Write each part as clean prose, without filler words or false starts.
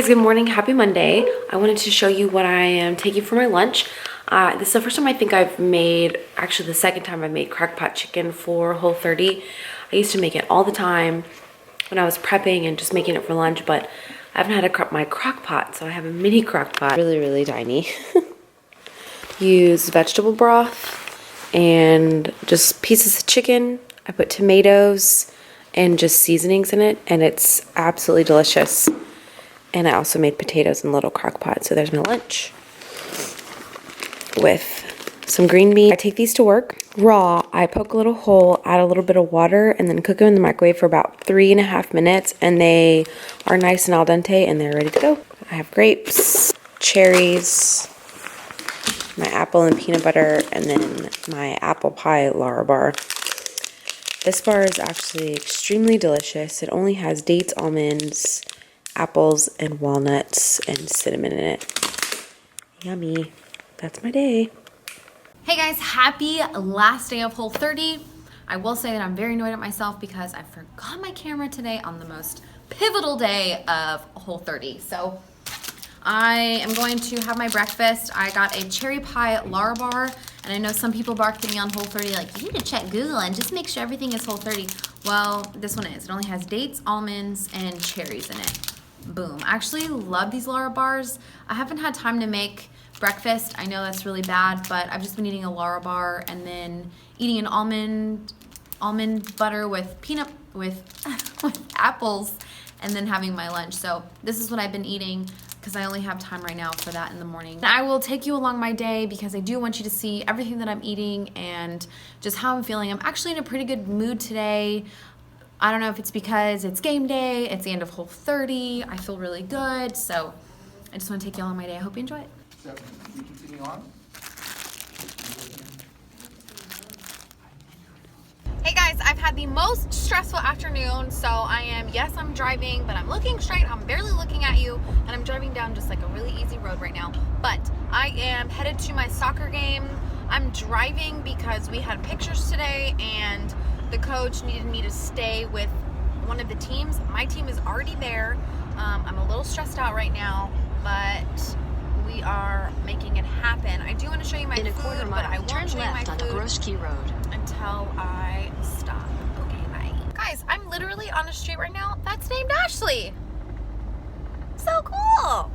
guys, good morning, happy Monday. I wanted to show you what I am taking for my lunch. This is the first time I think I've made, actually the second time I made crock-pot chicken for Whole30. I used to make it all the time when I was prepping and just making it for lunch, but I haven't had my crock-pot, so I have a mini crock-pot, really tiny. Use vegetable broth and just pieces of chicken. I put tomatoes and just seasonings in it, and it's absolutely delicious. And I also made potatoes in a little crock pot. So there's my lunch with some green beans. I take these to work raw. I poke a little hole, add a little bit of water, and then cook them in the microwave for about 3.5 minutes. And they are nice and al dente, and they're ready to go. I have grapes, cherries, my apple and peanut butter, and then my apple pie Lara-bar. This bar is actually extremely delicious. It only has dates, almonds, apples, and walnuts, and cinnamon in it. Yummy. That's my day. Hey guys, happy last day of Whole30. I will say that I'm very annoyed at myself because I forgot my camera today on the most pivotal day of Whole30. So I am going to have my breakfast. I got a cherry pie Lara-bar, and I know some people barked at me on Whole30 like, you need to check Google and just make sure everything is Whole30. Well, this one is. It only has dates, almonds, and cherries in it. Boom. I actually love these Lara-bars. I haven't had time to make breakfast. I know that's really bad, but I've just been eating a Lara-bar and then eating an almond butter with peanut with apples, and then having my lunch. So this is what I've been eating because I only have time right now for that in the morning. I will take you along my day because I do want you to see everything that I'm eating and just how I'm feeling. I'm actually in a pretty good mood today. I don't know if it's because it's game day, it's the end of Whole30, I feel really good, so I just want to take you along my day. I hope you enjoy it. So, we continue on? Hey guys, I've had the most stressful afternoon, so I'm driving, but I'm looking straight, I'm barely looking at you, and I'm driving down just like a really easy road right now. But I am headed to my soccer game. I'm driving because we had pictures today, and the coach needed me to stay with one of the teams. My team is already there. I'm a little stressed out right now, but we are making it happen. I do want to show you my food, but I won't show you my food until I stop. Okay, bye. Guys, I'm literally on a street right now that's named Ashley. So cool.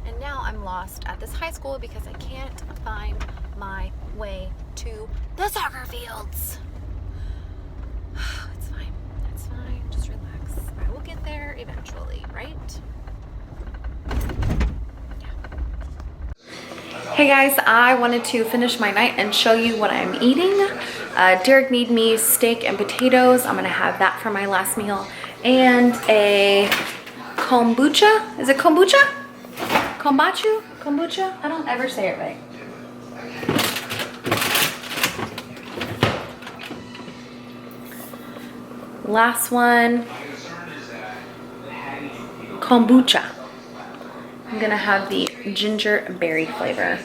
And now I'm lost at this high school because I can't find my way to the soccer fields. It's fine. It's fine. Just relax. I will get there eventually, right? Hey guys, I wanted to finish my night and show you what I'm eating. Derek made me steak and potatoes. I'm gonna have that for my last meal. And a kombucha. Is it kombucha? Kombachu? Kombucha? I don't ever say it right. Last one, kombucha. I'm gonna have the ginger berry flavor.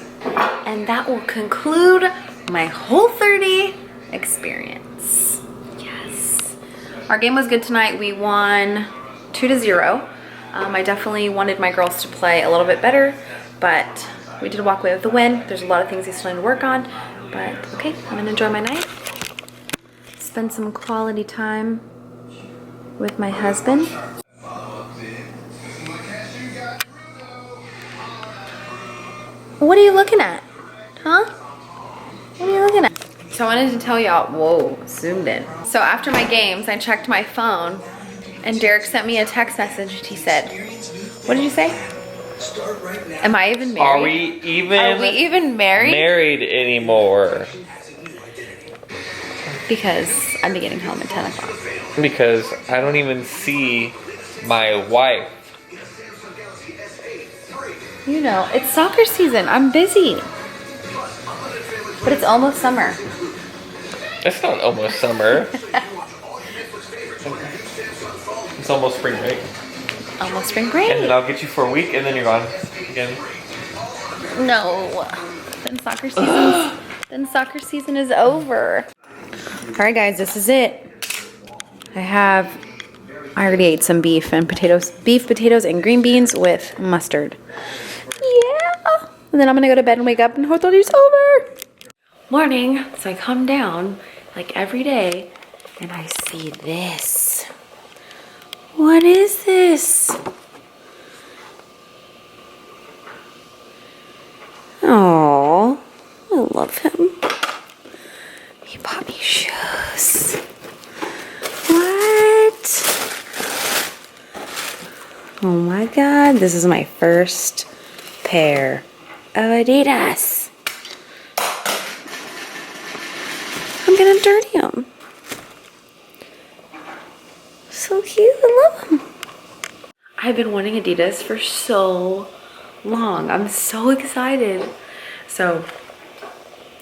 And that will conclude my Whole30 experience. Yes. Our game was good tonight. We won 2-0. I definitely wanted my girls to play a little bit better, but we did walk away with the win. There's a lot of things they still need to work on, but okay, I'm gonna enjoy my night. Spend some quality time with my husband. What are you looking at? Huh? What are you looking at? So I wanted to tell y'all, whoa, zoomed in. So after my games, I checked my phone and Derek sent me a text message. He said, what did you say? Am I even married? Are we even married anymore? Because I'll be getting home at 10 o'clock. Because I don't even see my wife. You know, it's soccer season. I'm busy. But it's almost summer. It's not almost summer. It's almost spring break. Almost spring break. And then I'll get you for a week and then you're gone again. No. Then soccer season is over. All right, guys, this is it. I have I already ate some beef, potatoes, and green beans with mustard. Yeah. And then I'm gonna go to bed and wake up and Whole is over. Morning. So I come down like every day and I see this. What is this? Oh, I love him. He bought me shoes. What? Oh my God, this is my first pair of Adidas. I'm gonna dirty them. So cute, I love them. I've been wanting Adidas for so long. I'm so excited. So,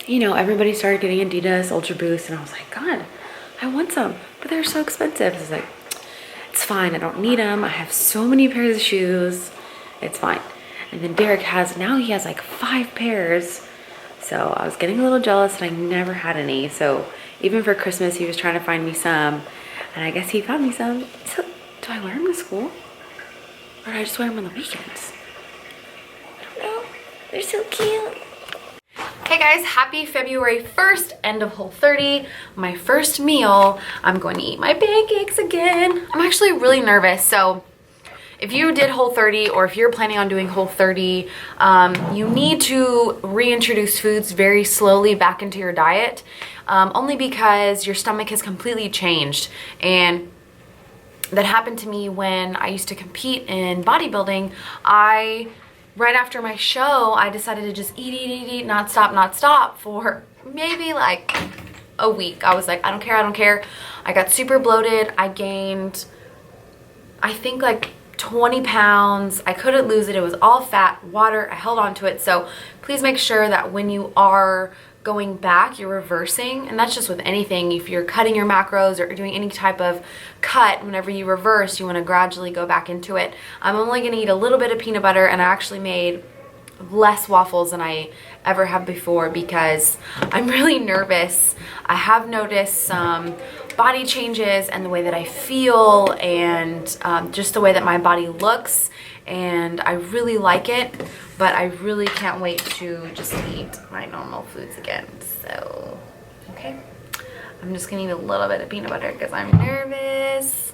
you know, everybody started getting Adidas Ultra Boost and I was like, God, I want some, but they're so expensive. I was like, it's fine, I don't need them. I have so many pairs of shoes. It's fine. And then Derek now he has like 5 pairs. So I was getting a little jealous and I never had any. So even for Christmas, he was trying to find me some. And I guess he found me some. So do I wear them to school? Or do I just wear them on the weekends? I don't know. They're so cute. Hey guys, happy February 1st, end of Whole30. My first meal, I'm going to eat my pancakes again. I'm actually really nervous. So if you did Whole30 or if you're planning on doing Whole30, you need to reintroduce foods very slowly back into your diet, only because your stomach has completely changed. And that happened to me when I used to compete in bodybuilding. Right after my show, I decided to just eat, not stop for maybe like a week. I was like, I don't care. I got super bloated. I gained, I think like 20 pounds. I couldn't lose it. It was all fat, water. I held on to it. So please make sure that when you are going back, you're reversing. And that's just with anything. If you're cutting your macros or doing any type of cut, whenever you reverse, you want to gradually go back into it. I'm only going to eat a little bit of peanut butter, and I actually made less waffles than I ever have before because I'm really nervous. I have noticed some body changes and the way that I feel and just the way that my body looks, and I really like it, but I really can't wait to just eat my normal foods again. So, okay, I'm just gonna eat a little bit of peanut butter because I'm nervous.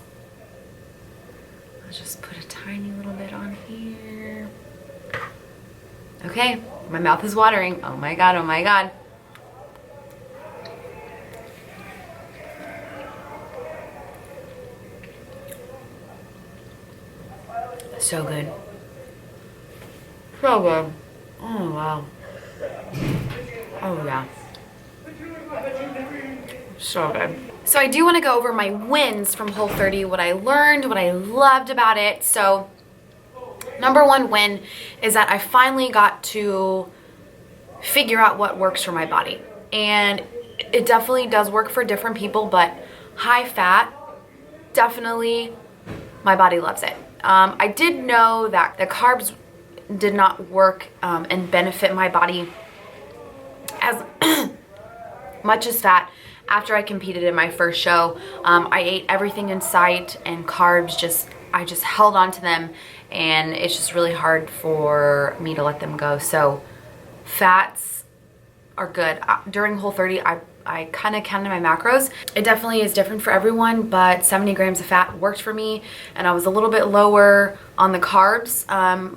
I'll just put a tiny little bit on here. Okay, my mouth is watering. Oh my God, oh my God. So good. So good. Oh wow. Oh yeah. So good. So I do want to go over my wins from Whole30, what I learned, what I loved about it. So number one win is that I finally got to figure out what works for my body. And it definitely does work for different people, but high fat, definitely my body loves it. I did know that the carbs did not work and benefit my body as much as fat. After I competed in my first show, I ate everything in sight, and carbs I just held on to them, and it's just really hard for me to let them go. So fats are good. During Whole30, I kind of counted my macros. It definitely is different for everyone, but 70 grams of fat worked for me, and I was a little bit lower on the carbs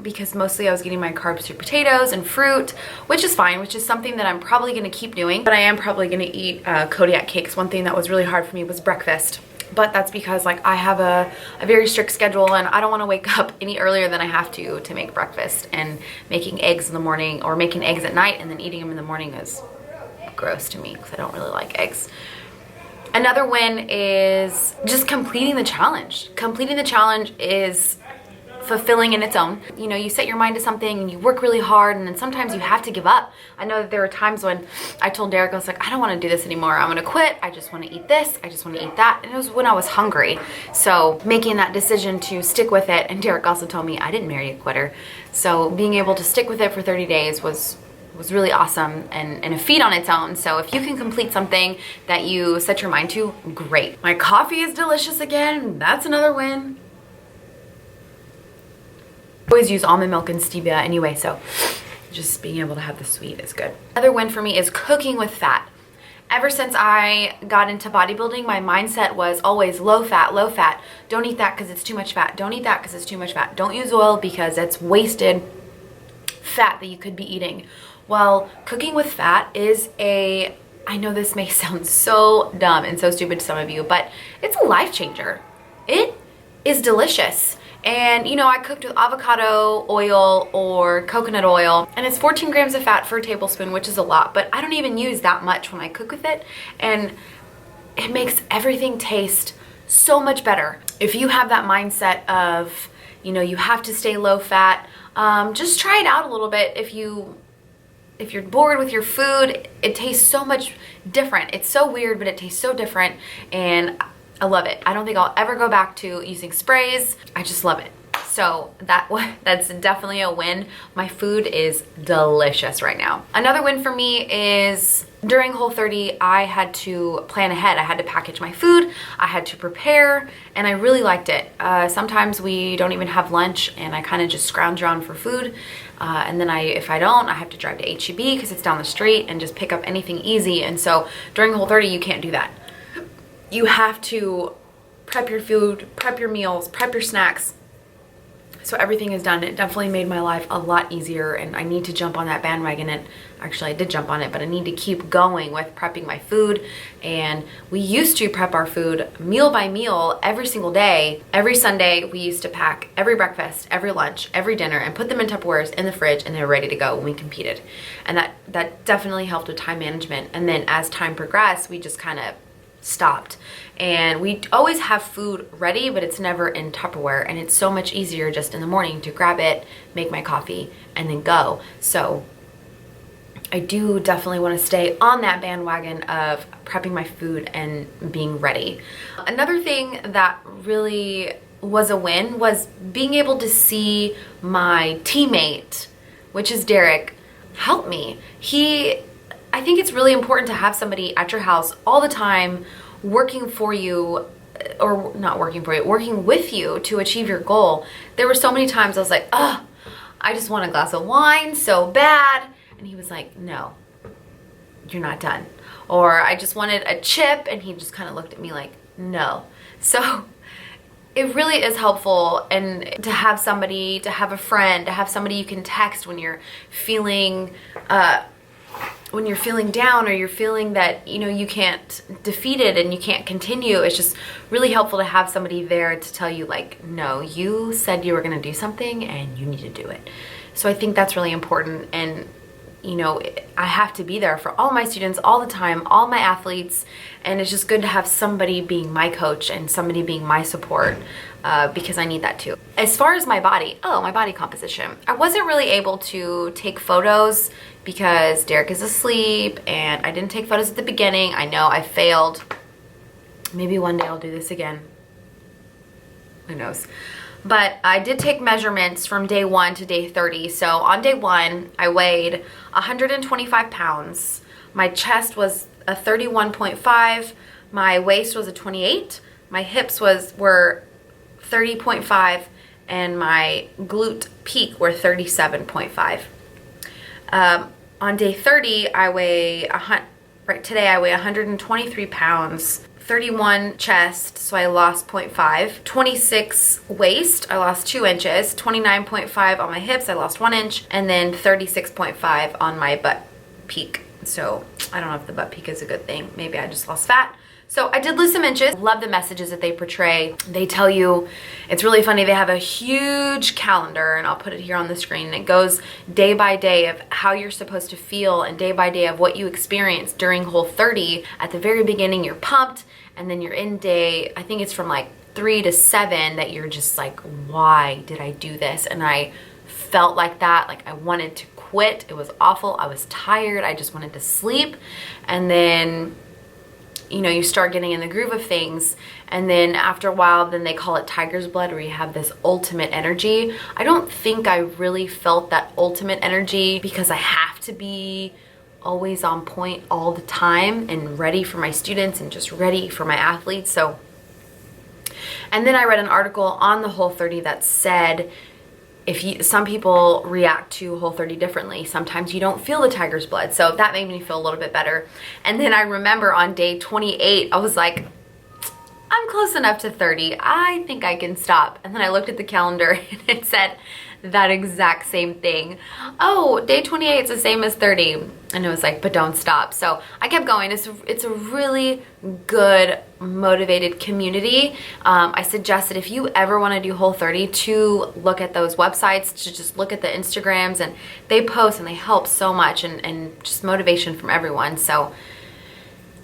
because mostly I was getting my carbs through potatoes and fruit, which is fine, which is something that I'm probably going to keep doing. But I am probably going to eat Kodiak cakes. One thing that was really hard for me was breakfast. But that's because like I have a very strict schedule, and I don't want to wake up any earlier than I have to make breakfast. And making eggs in the morning or making eggs at night and then eating them in the morning is gross to me because I don't really like eggs. Another win is just completing the challenge. Completing the challenge is fulfilling in its own. You know, you set your mind to something and you work really hard, and then sometimes you have to give up. I know that there were times when I told Derek, I was like, I don't want to do this anymore. I'm going to quit. I just want to eat this. I just want to eat that. And it was when I was hungry. So making that decision to stick with it, and Derek also told me I didn't marry a quitter. So being able to stick with it for 30 days was was really awesome and a feat on its own. So if you can complete something that you set your mind to, great. My coffee is delicious again. That's another win. I always use almond milk and stevia anyway, so just being able to have the sweet is good. Another win for me is cooking with fat. Ever since I got into bodybuilding, my mindset was always low fat, low fat. Don't eat that because it's too much fat. Don't eat that because it's too much fat. Don't use oil because it's wasted fat that you could be eating. Well, cooking with fat is I know this may sound so dumb and so stupid to some of you, but it's a life changer. It is delicious. And you know, I cooked with avocado oil or coconut oil, and it's 14 grams of fat for a tablespoon, which is a lot, but I don't even use that much when I cook with it, and it makes everything taste so much better. If you have that mindset of, you know, you have to stay low fat, just try it out a little bit. If you're bored with your food, it tastes so much different. It's so weird, but it tastes so different, and I love it. I don't think I'll ever go back to using sprays. I just love it. So that's definitely a win. My food is delicious right now. Another win for me is during Whole30, I had to plan ahead. I had to package my food, I had to prepare, and I really liked it. Sometimes we don't even have lunch, and I kind of just scrounge around for food. And then if I don't, I have to drive to H-E-B because it's down the street and just pick up anything easy. And so during Whole30, you can't do that. You have to prep your food, prep your meals, prep your snacks. So everything is done. It definitely made my life a lot easier, and I need to jump on that bandwagon. And actually I did jump on it, but I need to keep going with prepping my food. And we used to prep our food meal by meal every single day. Every Sunday we used to pack every breakfast, every lunch, every dinner, and put them in Tupperwares in the fridge, and they were ready to go when we competed. And that definitely helped with time management. And then as time progressed, we just kind of stopped, and we always have food ready, but it's never in Tupperware, and it's so much easier just in the morning to grab it, make my coffee, and then go. So I do definitely want to stay on that bandwagon of prepping my food and being ready. Another thing that really was a win was being able to see my teammate, which is Derek, help me. I think it's really important to have somebody at your house all the time working for you, or not working for you, working with you to achieve your goal. There were so many times I was like, oh, I just want a glass of wine so bad. And he was like, no, you're not done. Or I just wanted a chip, and he just kind of looked at me like, no. So it really is helpful, and to have somebody, to have a friend, to have somebody you can text when you're feeling down, or you're feeling that, you know, you can't defeat it and you can't continue. It's just really helpful to have somebody there to tell you, like, no, you said you were going to do something and you need to do it. So I think that's really important. And, you know, I have to be there for all my students all the time, all my athletes, and it's just good to have somebody being my coach and somebody being my support, because I need that too. As far as my body composition, I wasn't really able to take photos because Derek is asleep, and I didn't take photos at the beginning. I know I failed. Maybe one day I'll do this again. Who knows? But I did take measurements from day 1 to day 30. So on day 1, I weighed 125 pounds. My chest was a 31.5. My waist was a 28. My hips were 30.5, and my glute peak were 37.5. On day 30, today I weigh 123 pounds, 31 chest, so I lost 0.5, 26 waist, I lost 2 inches, 29.5 on my hips, I lost 1 inch, and then 36.5 on my butt peak. So I don't know if the butt peak is a good thing. Maybe I just lost fat. So I did lose some inches. Love the messages that they portray. They tell you, it's really funny, they have a huge calendar, and I'll put it here on the screen, and it goes day by day of how you're supposed to feel, and day by day of what you experience during Whole30. At the very beginning, you're pumped, and then you're in day, I think it's from like 3 to 7, that you're just like, why did I do this? And I felt like that, like I wanted to quit. It was awful. I was tired. I just wanted to sleep. And then you know, you start getting in the groove of things, and then after a while, then they call it tiger's blood, where you have this ultimate energy. I don't think I really felt that ultimate energy because I have to be always on point all the time and ready for my students and just ready for my athletes. So, and then I read an article on the Whole30 that said some people react to Whole30 differently. Sometimes you don't feel the tiger's blood. So that made me feel a little bit better. And then I remember on day 28, I was like, I'm close enough to 30. I think I can stop. And then I looked at the calendar and it said that exact same thing. Oh, day 28 is the same as 30. And it was like, but don't stop. So I kept going. It's a really good, motivated community. I suggest that if you ever want to do Whole30, to look at those websites, to just look at the Instagrams, and they post and they help so much, and just motivation from everyone. So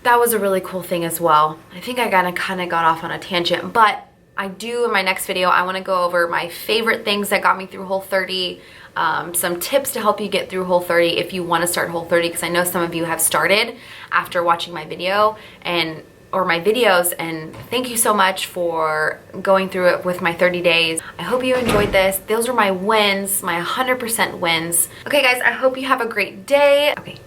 that was a really cool thing as well. I think I kind of got off on a tangent, but I do, in my next video, I want to go over my favorite things that got me through Whole30, some tips to help you get through Whole30 if you want to start Whole30, because I know some of you have started after watching my video or my videos, and thank you so much for going through it with my 30 days. I hope you enjoyed this. Those are my wins, my 100% wins. Okay guys, I hope you have a great day. Okay.